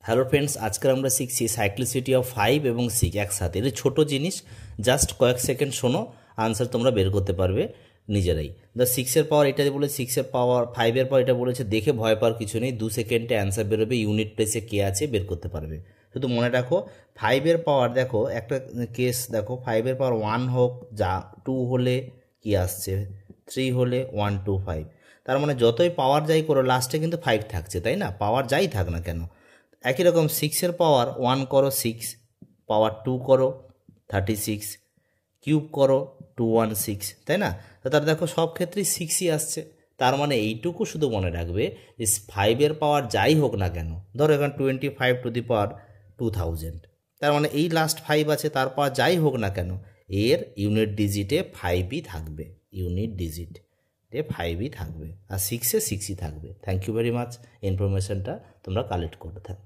Hello friends, আজকে আমরা শিখছি সাইক্লিসিটি অফ 5 এবং 6 একসাথে। এটা ছোটো জিনিস, জাস্ট কয়েক সেকেন্ড শোনো, আনসার তোমরা বের করতে পারবে নিজেরাই। দ্য 6-এর পাওয়ার এটা বলে 6-এর পাওয়ার 5-এর পাওয়ার এটা বলেছে, দেখে ভয় পাওয়ার কিছু নেই, 2 সেকেন্ডে অ্যান্সার বেরোবে, ইউনিট প্লেসে কে আছে বের করতে পারবে। শুধু মনে রাখো 5-এর পাওয়ার, দেখো একটা কেস দেখো, 5-এর পাওয়ার 1 হোক, যা 2 হলে কি আসছে, 3 হলে 1 2 5, তার মানে যতই পাওয়ার যাই করো লাস্টে কিন্তু 5 থাকছে, তাই না? পাওয়ার যাই থাক না কেন। একই রকম 6-এর পাওয়ার 1 করো 6, পাওয়ার 2 করো 36, কিউব করো 216, তাই না? তো তার দেখো সব ক্ষেত্রেই 6ই আসছে। তার মানে এইটুকু শুধু মনে রাখবে যে 5-এর পাওয়ার যাই হোক না কেন, ধরো এখন 25 টু দি পাওয়ার 2000, তার মানে এই লাস্ট 5 আছে, তার পাওয়ার যাই হোক না কেন এর ইউনিট ডিজিটে 5ই থাকবে, ইউনিট ডিজিটে 5ই থাকবে, আর 6-এ 6ই থাকবে। থ্যাংক ইউ ভেরি মাচ, ইনফরমেশনটা তোমরা কালেক্ট করে থাকো।